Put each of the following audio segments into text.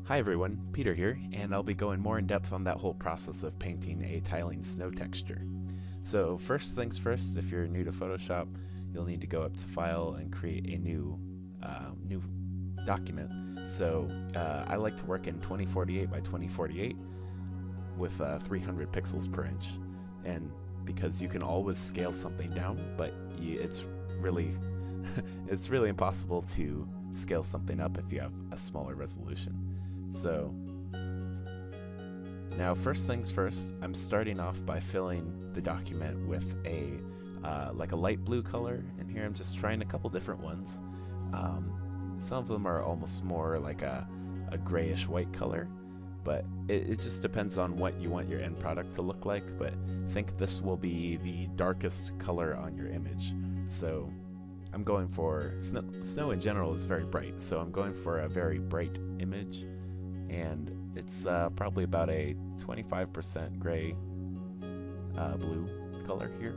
Hi everyone, Peter here, and I'll be going more in depth on that whole process of painting a tiling snow texture. So first things first, if you're new to Photoshop, you'll need to go up to File and create a new document. So I like to work in 2048 by 2048 with 300 pixels per inch, and because you can always scale something down, but it's really it's really impossible to scale something up if you have a smaller resolution. So now first things first, I'm starting off by filling the document with a like a light blue color, and here I'm just trying a couple different ones. Some of them are almost more like a grayish white color, but it just depends on what you want your end product to look like, but think this will be the darkest color on your image. So I'm going for snow in general is very bright, so I'm going for a very bright image, and it's probably about a 25% gray blue color here.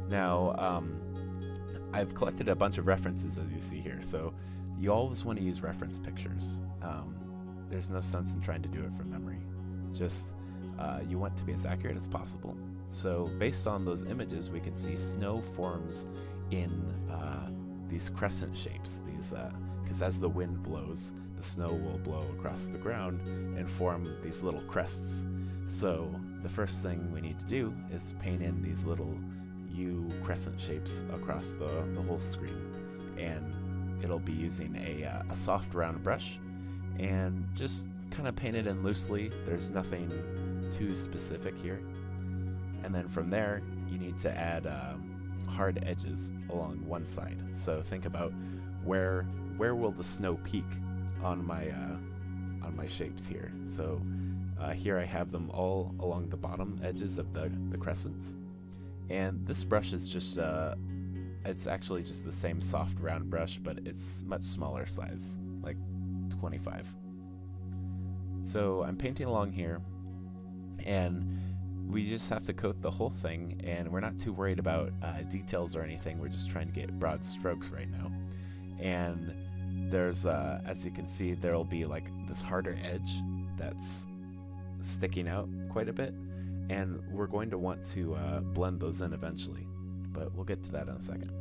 Now I've collected a bunch of references, as you see here, so you always want to use reference pictures. There's no sense in trying to do it from memory. Just you want to be as accurate as possible. So based on those images, we can see snow forms in these crescent shapes. These because as the wind blows, the snow will blow across the ground and form these little crests. So the first thing we need to do is paint in these little U crescent shapes across the whole screen, and it'll be using a soft round brush, and just kind of paint it in loosely. There's nothing too specific here. And then from there, you need to add hard edges along one side. So think about where will the snow peak on my shapes here. So here I have them all along the bottom edges of the crescents. And this brush is just it's actually just the same soft round brush, but it's much smaller size, like 25. So I'm painting along here, and we just have to coat the whole thing, and we're not too worried about details or anything. We're just trying to get broad strokes right now. And there's as you can see, there'll be like this harder edge that's sticking out quite a bit, and we're going to want to blend those in eventually, but we'll get to that in a second.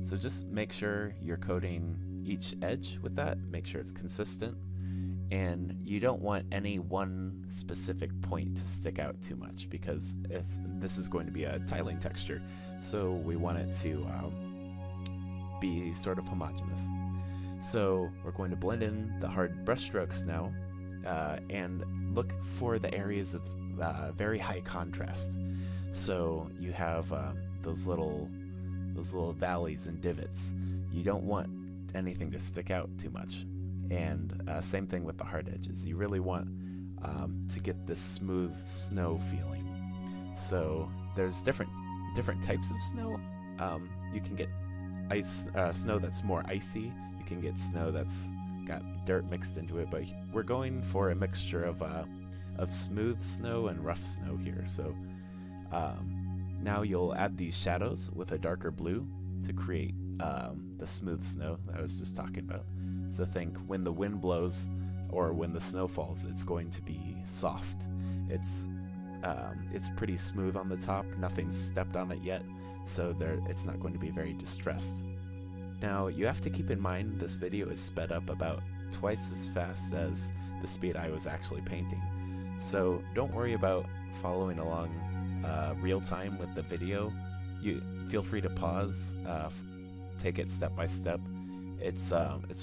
So just make sure you're coating each edge with that, make sure it's consistent, and you don't want any one specific point to stick out too much, because this is going to be a tiling texture, so we want it to be sort of homogeneous. So we're going to blend in the hard brush strokes now, and look for the areas of very high contrast. So you have those little valleys and divots. You don't want anything to stick out too much. And same thing with the hard edges. You really want to get this smooth snow feeling. So there's different types of snow. You can get snow that's more icy. You can get snow that's got dirt mixed into it. But we're going for a mixture of smooth snow and rough snow here. So now you'll add these shadows with a darker blue to create the smooth snow that I was just talking about. So think when the wind blows or when the snow falls, it's going to be soft. It's pretty smooth on the top. Nothing's stepped on it yet, so it's not going to be very distressed. Now you have to keep in mind this video is sped up about twice as fast as the speed I was actually painting. So don't worry about following along real time with the video. You feel free to pause, take it step by step. It's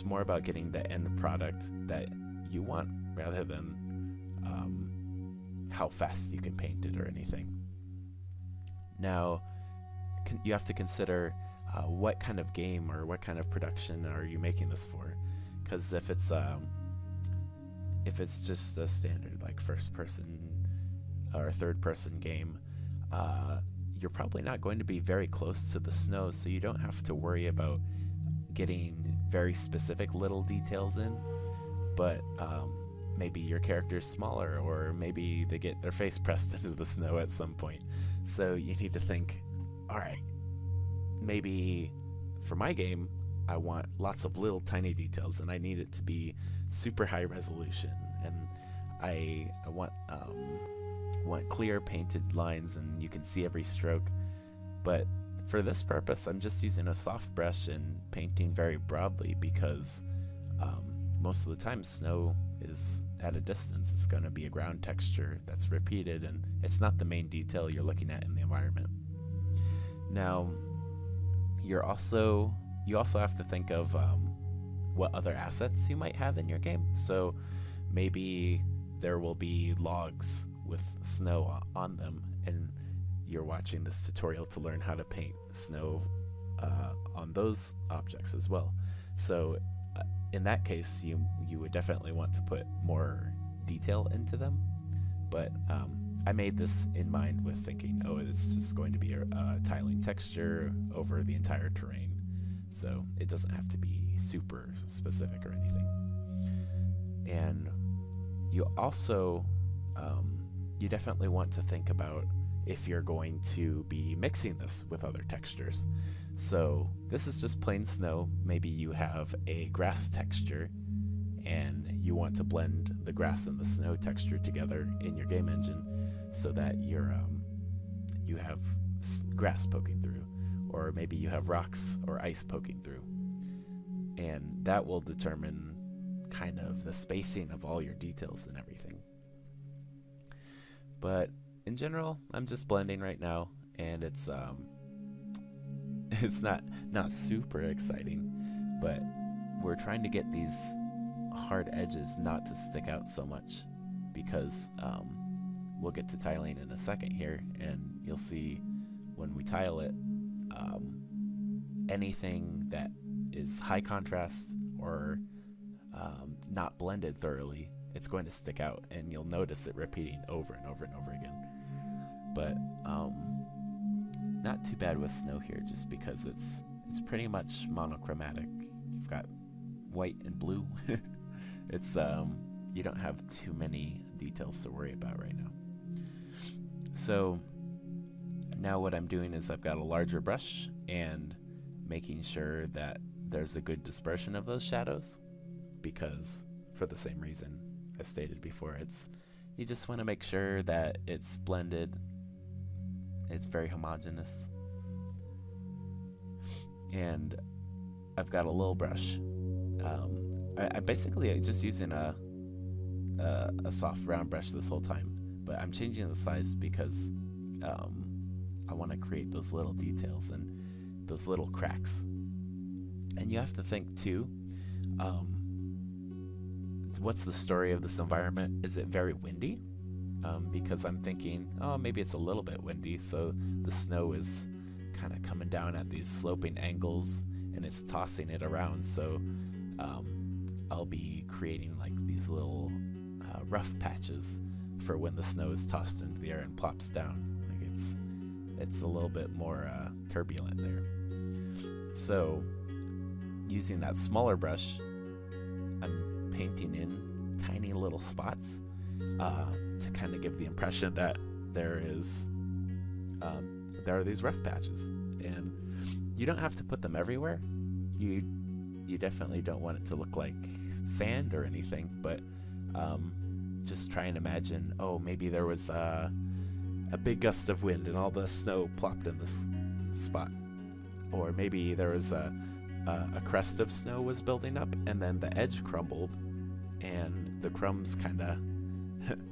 more about getting the end product that you want rather than how fast you can paint it or anything. Now you have to consider what kind of game or what kind of production are you making this for, because if it's just a standard like first person or third person game, you're probably not going to be very close to the snow, so you don't have to worry about getting very specific little details in. But maybe your character's smaller, or maybe they get their face pressed into the snow at some point. So you need to think, alright, maybe for my game I want lots of little tiny details, and I need it to be super high resolution, and I want clear painted lines, and you can see every stroke. But for this purpose, I'm just using a soft brush and painting very broadly, because most of the time snow is at a distance. It's going to be a ground texture that's repeated, and it's not the main detail you're looking at in the environment. Now, you also have to think of what other assets you might have in your game. So maybe there will be logs with snow on them, and you're watching this tutorial to learn how to paint snow on those objects as well. So in that case, you would definitely want to put more detail into them. But I made this in mind with thinking, oh, it's just going to be a tiling texture over the entire terrain. So it doesn't have to be super specific or anything. And you also, you definitely want to think about if you're going to be mixing this with other textures. So this is just plain snow. Maybe you have a grass texture and you want to blend the grass and the snow texture together in your game engine so that you have grass poking through, or maybe you have rocks or ice poking through. And that will determine kind of the spacing of all your details and everything. But in general, I'm just blending right now, and it's not super exciting, but we're trying to get these hard edges not to stick out so much, because we'll get to tiling in a second here, and you'll see when we tile it, anything that is high contrast or not blended thoroughly, it's going to stick out, and you'll notice it repeating over and over and over again. But not too bad with snow here, just because it's pretty much monochromatic. You've got white and blue. It's you don't have too many details to worry about right now. So now what I'm doing is I've got a larger brush and making sure that there's a good dispersion of those shadows, because for the same reason I stated before, you just want to make sure that it's blended, it's very homogeneous. And I've got a little brush. I'm basically just using a soft round brush this whole time, but I'm changing the size because I want to create those little details and those little cracks. And you have to think too, what's the story of this environment? Is it very windy? Because I'm thinking, oh, maybe it's a little bit windy, so the snow is kind of coming down at these sloping angles and it's tossing it around. So I'll be creating like these little rough patches for when the snow is tossed into the air and plops down. Like it's a little bit more turbulent there. So using that smaller brush, I'm painting in tiny little spots to kind of give the impression that there are these rough patches, and you don't have to put them everywhere. You definitely don't want it to look like sand or anything, but just try and imagine, oh, maybe there was a big gust of wind and all the snow plopped in this spot, or maybe there was a crust of snow was building up and then the edge crumbled and the crumbs kind of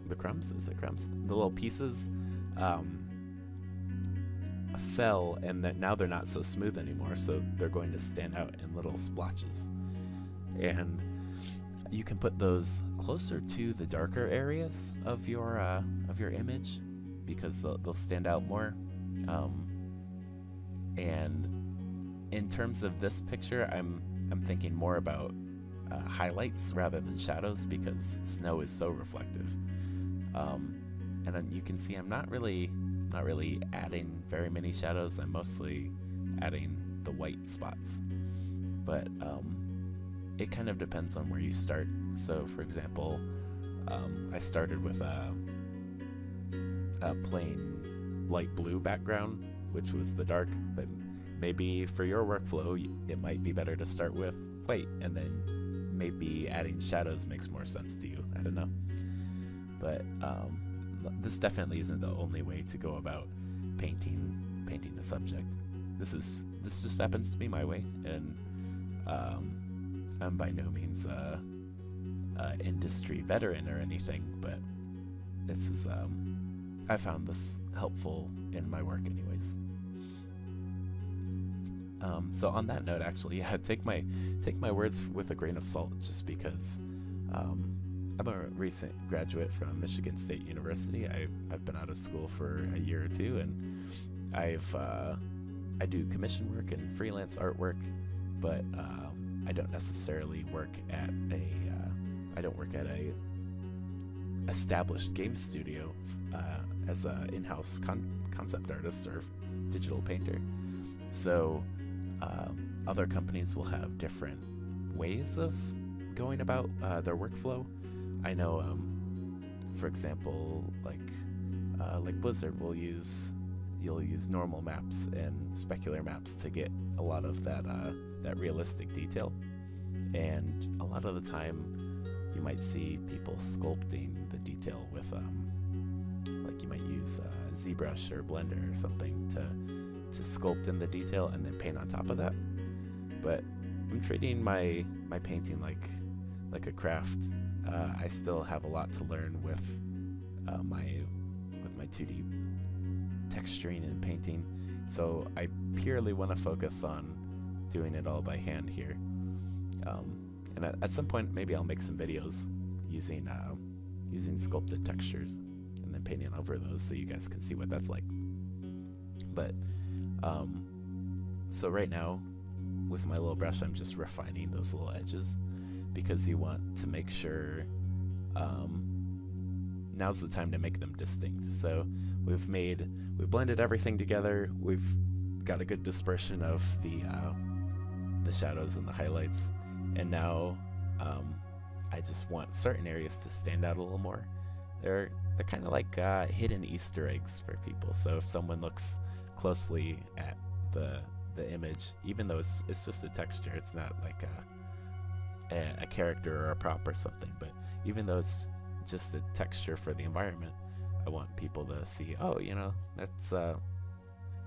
the little pieces fell, and that now they're not so smooth anymore, so they're going to stand out in little splotches. And you can put those closer to the darker areas of your image, because they'll stand out more. And in terms of this picture, I'm thinking more about highlights rather than shadows, because snow is so reflective. And you can see I'm not really adding very many shadows. I'm mostly adding the white spots, but it kind of depends on where you start. So for example, I started with a plain light blue background, which was the dark, but maybe for your workflow, it might be better to start with white, and then maybe adding shadows makes more sense to you. I don't know. But this definitely isn't the only way to go about painting a subject. This just happens to be my way, and I'm by no means a industry veteran or anything, but this is I found this helpful in my work anyways. So on that note, actually, yeah, take my words with a grain of salt, just because I'm a recent graduate from Michigan State University. I've been out of school for a year or two, and I do commission work and freelance artwork, but I don't necessarily work at a established game studio as an in-house concept artist or digital painter. So other companies will have different ways of going about their workflow. I know, for example, like Blizzard you'll use normal maps and specular maps to get a lot of that realistic detail, and a lot of the time you might see people sculpting the detail with like you might use ZBrush or Blender or something to sculpt in the detail and then paint on top of that. But I'm treating my painting like a craft. I still have a lot to learn with my 2D texturing and painting, so I purely want to focus on doing it all by hand here. And at some point, maybe I'll make some videos using sculpted textures and then painting over those, so you guys can see what that's like. But so right now, with my little brush, I'm just refining those little edges, because you want to make sure now's the time to make them distinct. So we've blended everything together. We've got a good dispersion of the shadows and the highlights, and now I just want certain areas to stand out a little more. They're kind of like hidden Easter eggs for people. So if someone looks closely at the image, even though it's just a texture, it's not like a character or a prop or something, but even though it's just a texture for the environment, I want people to see, oh,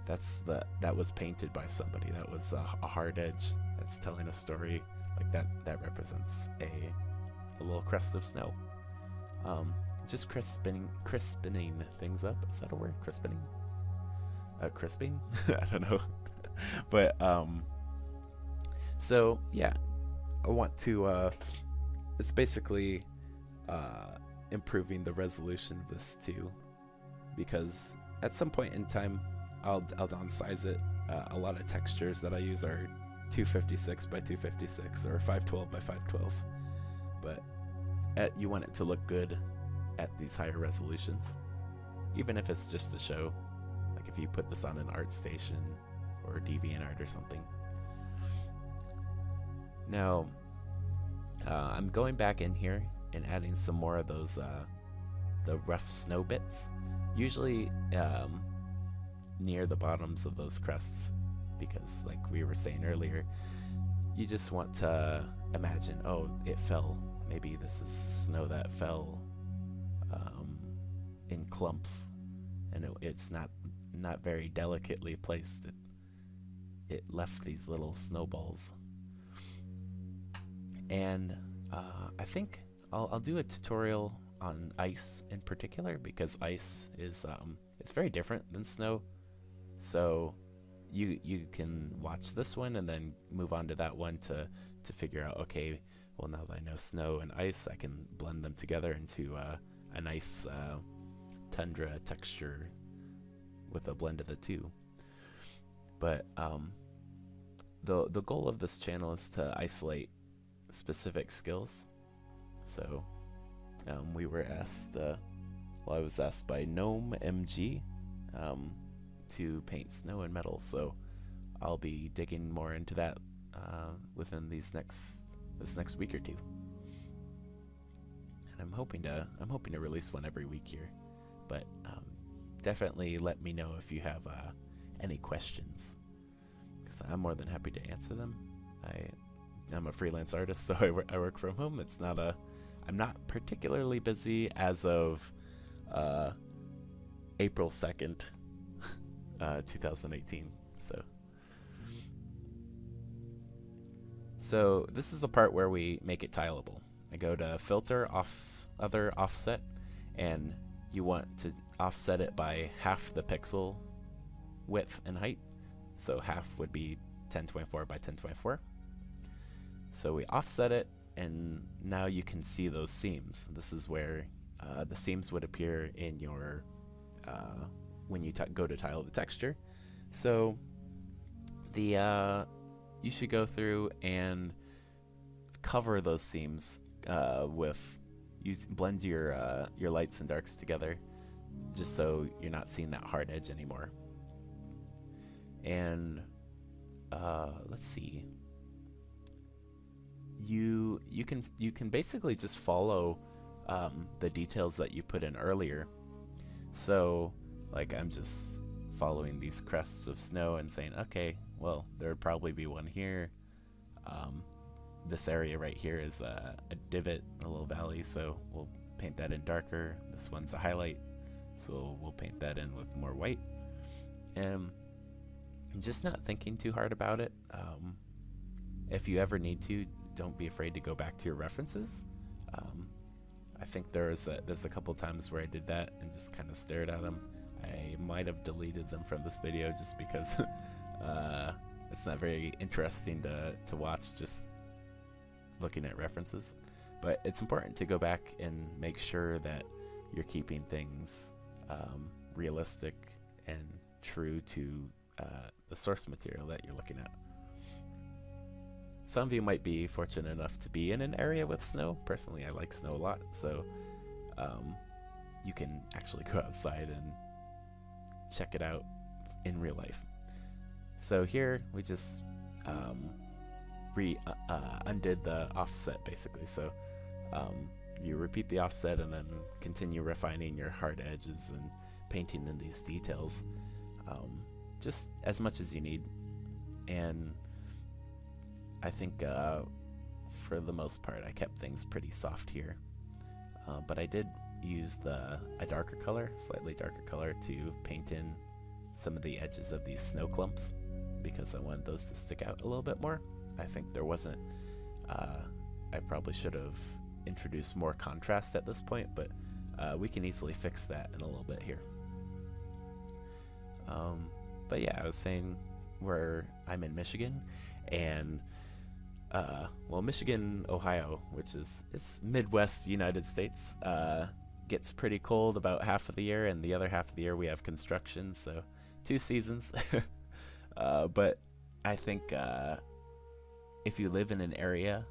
that was painted by somebody. That was a hard edge that's telling a story, like that represents a little crest of snow. Just crisping things up. Is that a word? Crisping? Crisping? I don't know. But so yeah, I want to it's basically improving the resolution of this too, because at some point in time I'll downsize it. A lot of textures that I use are 256 by 256 or 512 by 512, but you want it to look good at these higher resolutions, even if it's just a show. Like if you put this on an ArtStation or DeviantArt or something. Now I'm going back in here and adding some more of those the rough snow bits, usually near the bottoms of those crests, because like we were saying earlier, you just want to imagine, oh, it fell. Maybe this is snow that fell in clumps, and it's not very delicately placed. It left these little snowballs. And I think I'll do a tutorial on ice in particular, because ice is it's very different than snow. So you can watch this one and then move on to that one to figure out, okay, well, now that I know snow and ice, I can blend them together into a nice tundra texture with a blend of the two. But the goal of this channel is to isolate specific skills. So we were asked, I was asked by Gnome MG to paint snow and metal, so I'll be digging more into that within this next week or two. And I'm hoping to release one every week here, but definitely let me know if you have any questions, I'm more than happy to answer them. I'm a freelance artist, so I work from home. I'm not particularly busy as of April 2nd, 2018. So this is the part where we make it tileable. I go to filter, other offset, and you want to offset it by half the pixel width and height. So half would be 1024 by 1024. So we offset it, and now you can see those seams. This is where the seams would appear in your when you go to tile the texture. So you should go through and cover those seams blend your lights and darks together, just so you're not seeing that hard edge anymore. And let's see. You can basically just follow the details that you put in earlier. So like I'm just following these crests of snow and saying, okay, well, there would probably be one here. This area right here is a divot, a little valley, so we'll paint that in darker. This one's a highlight, so we'll paint that in with more white. And just not thinking too hard about it. If you ever need to, don't be afraid to go back to your references. I think there's a couple times where I did that and just kind of stared at them. I might have deleted them from this video just because it's not very interesting to watch just looking at references. But it's important to go back and make sure that you're keeping things realistic and true to the source material that you're looking at. Some of you might be fortunate enough to be in an area with snow. Personally, I like snow a lot, so you can actually go outside and check it out in real life. So here we just undid the offset basically. So you repeat the offset and then continue refining your hard edges and painting in these details, just as much as you need. And I think for the most part I kept things pretty soft here, but I did use a darker color, slightly darker color, to paint in some of the edges of these snow clumps because I wanted those to stick out a little bit more. I think there wasn't I probably should have introduced more contrast at this point, but we can easily fix that in a little bit here. But yeah, I was saying where I'm in Michigan, and well, Michigan, Ohio, which is Midwest United States, gets pretty cold about half of the year, and the other half of the year we have construction, so 2 seasons. But I think if you live in an area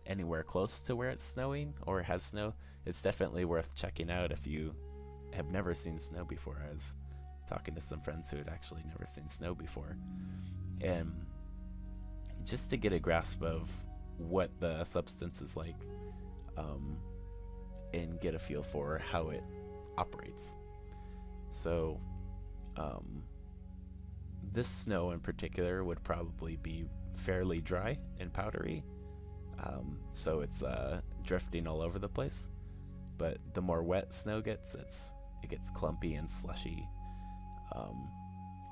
anywhere close to where it's snowing or has snow, it's definitely worth checking out if you have never seen snow before. I was talking to some friends who had actually never seen snow before, and just to get a grasp of what the substance is like, and get a feel for how it operates. So this snow in particular would probably be fairly dry and powdery, so it's drifting all over the place. But the more wet snow gets, it gets clumpy and slushy,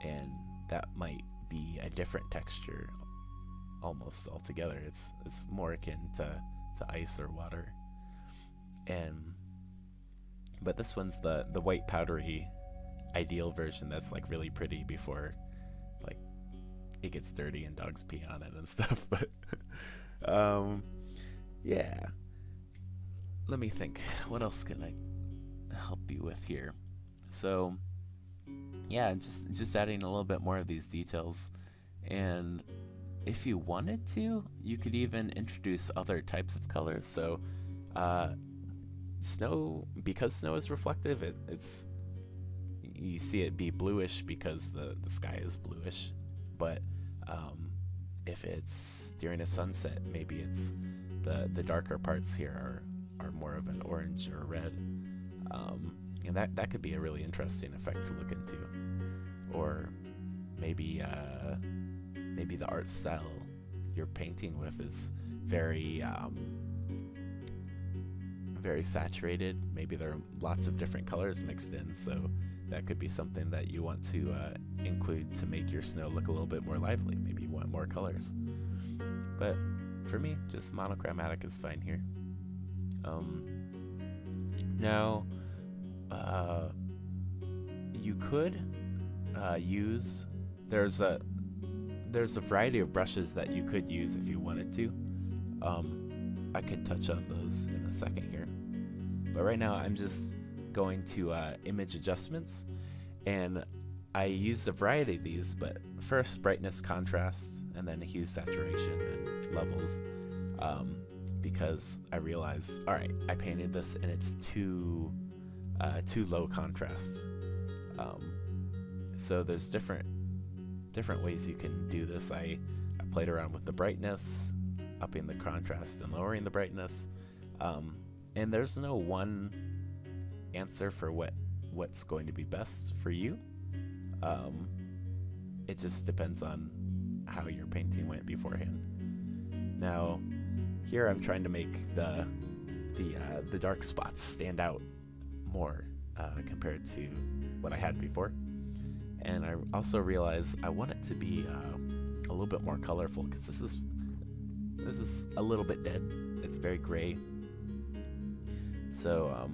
and that might be a different texture almost altogether. It's more akin to ice or water. But this one's the white powdery ideal version that's like really pretty before like it gets dirty and dogs pee on it and stuff. But yeah, let me think, what else can I help you with here? So yeah, just adding a little bit more of these details, and if you wanted to, you could even introduce other types of colors. So snow, because snow is reflective, it's you see it be bluish because the sky is bluish. But if it's during a sunset, maybe it's the darker parts here are more of an orange or red, and that could be a really interesting effect to look into. Or maybe maybe the art style you're painting with is very very saturated. Maybe there are lots of different colors mixed in, so that could be something that you want to include to make your snow look a little bit more lively. Maybe you want more colors. But for me, just monochromatic is fine here. Now, you could use, there's a variety of brushes that you could use if you wanted to. I could touch on those in a second here. But right now I'm just going to image adjustments, and I use a variety of these, but first brightness, contrast, and then hue, saturation, and levels, because I realized, all right, I painted this and it's too low contrast. So there's different ways you can do this. I played around with the brightness, upping the contrast and lowering the brightness, and there's no one answer for what's going to be best for you. It just depends on how your painting went beforehand. Now, here I'm trying to make the dark spots stand out more compared to what I had before. And I also realized I want it to be a little bit more colorful, because this is a little bit dead. It's very gray. So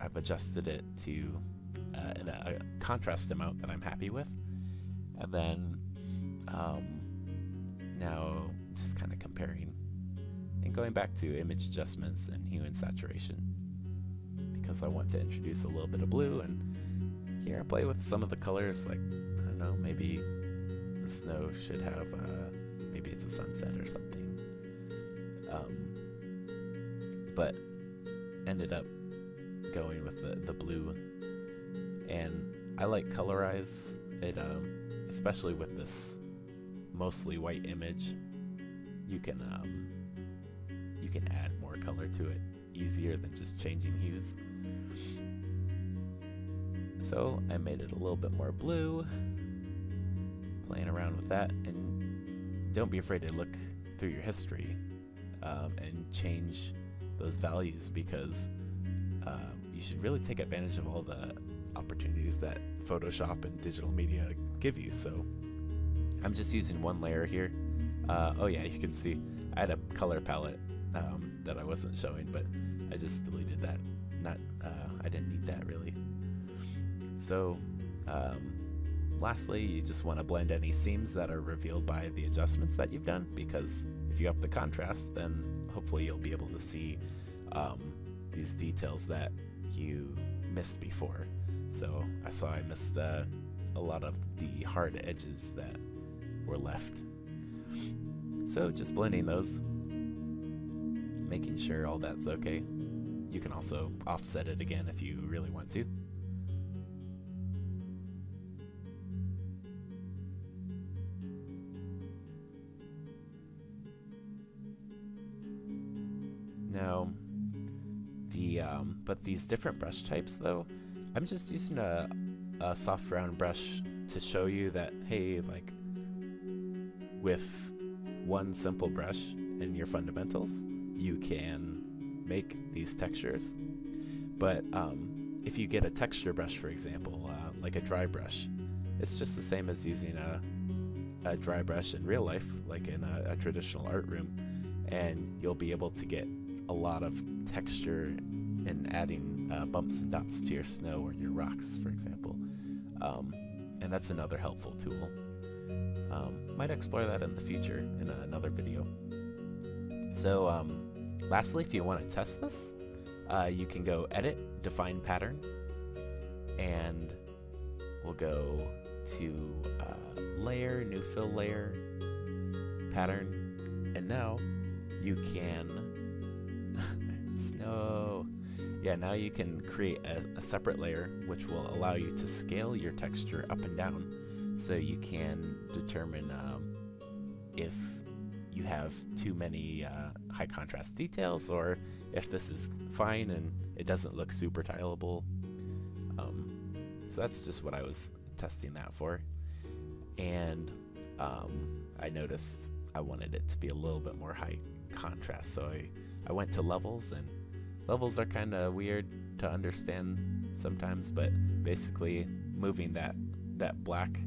I've adjusted it to a contrast amount that I'm happy with. And then now just kind of comparing and going back to image adjustments and hue and saturation, because I want to introduce a little bit of blue. And here I play with some of the colors, like, I don't know, maybe the snow should have, maybe it's a sunset or something. But ended up going with the blue. And I like colorize it, especially with this mostly white image. You can add more color to it easier than just changing hues. So I made it a little bit more blue, playing around with that. And don't be afraid to look through your history and change those values, because you should really take advantage of all the opportunities that Photoshop and digital media give you. So I'm just using one layer here. Oh yeah, you can see I had a color palette that I wasn't showing, but I just deleted that. I didn't need that really. So lastly, you just want to blend any seams that are revealed by the adjustments that you've done, because if you up the contrast, then hopefully you'll be able to see these details that you missed before. So I missed a lot of the hard edges that were left. So just blending those, making sure all that's okay. You can also offset it again if you really want to. Now, but these different brush types though, I'm just using a soft round brush to show you that, hey, like with one simple brush in your fundamentals, you can make these textures. But if you get a texture brush, for example, like a dry brush, it's just the same as using a dry brush in real life, like in a traditional art room, and you'll be able to get a lot of texture in adding bumps and dots to your snow or your rocks, for example. And that's another helpful tool. Might explore that in the future in another video. So lastly, if you want to test this, you can go Edit, Define Pattern, and we'll go to Layer, New Fill Layer, Pattern, and now you can snow. Yeah, now you can create a separate layer which will allow you to scale your texture up and down, so you can determine if you have too many high contrast details, or if this is fine and it doesn't look super tileable. So that's just what I was testing that for. And I noticed I wanted it to be a little bit more high contrast, so I went to levels, and levels are kind of weird to understand sometimes, but basically moving the black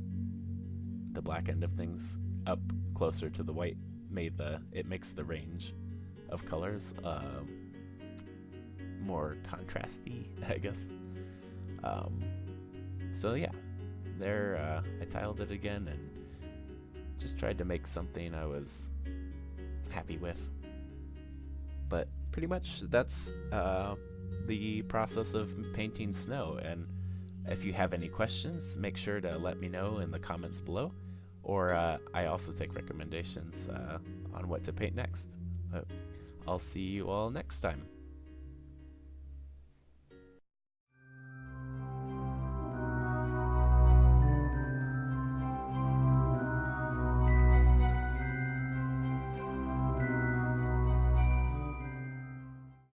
end of things up closer to the white makes the range of colors more contrasty, I guess. So yeah, there I tiled it again and just tried to make something I was happy with. But pretty much that's the process of painting snow. And if you have any questions, make sure to let me know in the comments below. Or I also take recommendations on what to paint next. But I'll see you all next time.